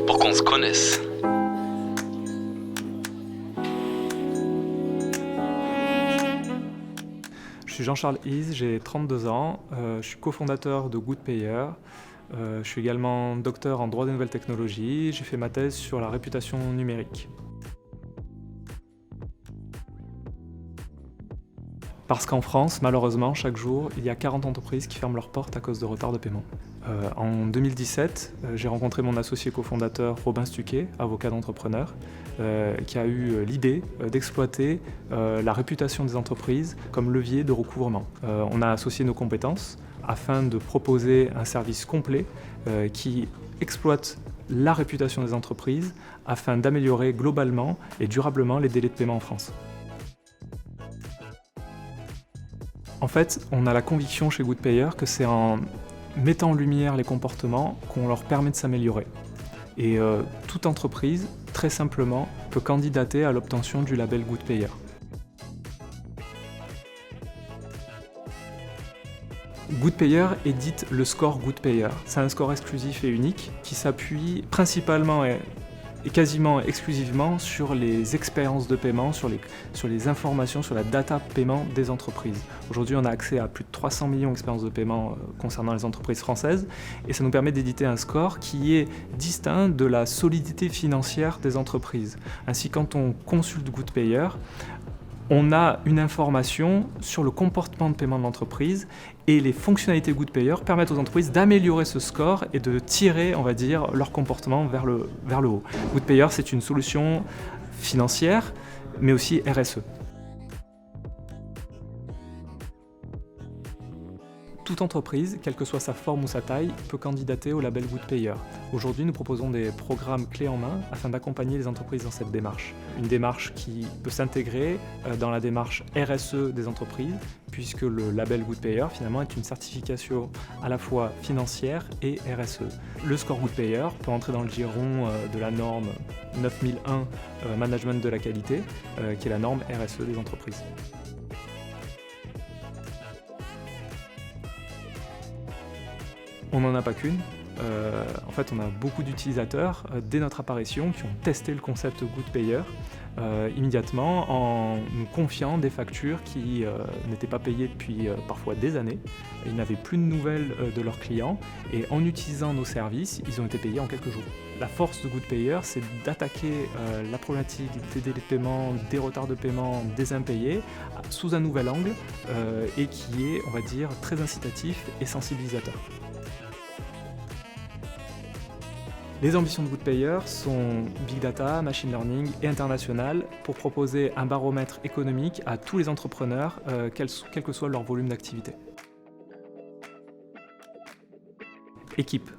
Pour qu'on se connaisse. Je suis Jean-Charles Is, j'ai 32 ans, je suis cofondateur de GoodPayer. Je suis également docteur en droit des nouvelles technologies, j'ai fait ma thèse sur la réputation numérique. Parce qu'en France, malheureusement, chaque jour, il y a 40 entreprises qui ferment leurs portes à cause de retard de paiement. En 2017, j'ai rencontré mon associé cofondateur Robin Stuquet, avocat d'entrepreneur, qui a eu l'idée d'exploiter la réputation des entreprises comme levier de recouvrement. On a associé nos compétences afin de proposer un service complet qui exploite la réputation des entreprises afin d'améliorer globalement et durablement les délais de paiement en France. En fait, on a la conviction chez GoodPayer que c'est en mettant en lumière les comportements qu'on leur permet de s'améliorer. Et toute entreprise, très simplement, peut candidater à l'obtention du label GoodPayer. GoodPayer édite le score GoodPayer. C'est un score exclusif et unique qui s'appuie principalement et quasiment exclusivement sur les expériences de paiement, sur les informations, sur la data paiement des entreprises. Aujourd'hui, on a accès à plus de 300 millions d'expériences de paiement concernant les entreprises françaises et ça nous permet d'éditer un score qui est distinct de la solidité financière des entreprises. Ainsi, quand on consulte GoodPayer, on a une information sur le comportement de paiement de l'entreprise et les fonctionnalités GoodPayer permettent aux entreprises d'améliorer ce score et de tirer, on va dire, leur comportement vers le haut. GoodPayer, c'est une solution financière, mais aussi RSE. Toute entreprise, quelle que soit sa forme ou sa taille, peut candidater au label GoodPayer. Aujourd'hui, nous proposons des programmes clés en main afin d'accompagner les entreprises dans cette démarche. Une démarche qui peut s'intégrer dans la démarche RSE des entreprises, puisque le label GoodPayer, finalement, est une certification à la fois financière et RSE. Le score GoodPayer peut entrer dans le giron de la norme 9001 Management de la qualité, qui est la norme RSE des entreprises. On n'en a pas qu'une. En fait, on a beaucoup d'utilisateurs dès notre apparition qui ont testé le concept GoodPayer immédiatement en nous confiant des factures qui n'étaient pas payées depuis parfois des années. Ils n'avaient plus de nouvelles de leurs clients et en utilisant nos services, ils ont été payés en quelques jours. La force de GoodPayer, c'est d'attaquer la problématique des délais de paiement, des retards de paiement, des impayés sous un nouvel angle et qui est, on va dire, très incitatif et sensibilisateur. Les ambitions de GoodPayer sont Big Data, Machine Learning et international pour proposer un baromètre économique à tous les entrepreneurs, quel que soit leur volume d'activité. Équipe.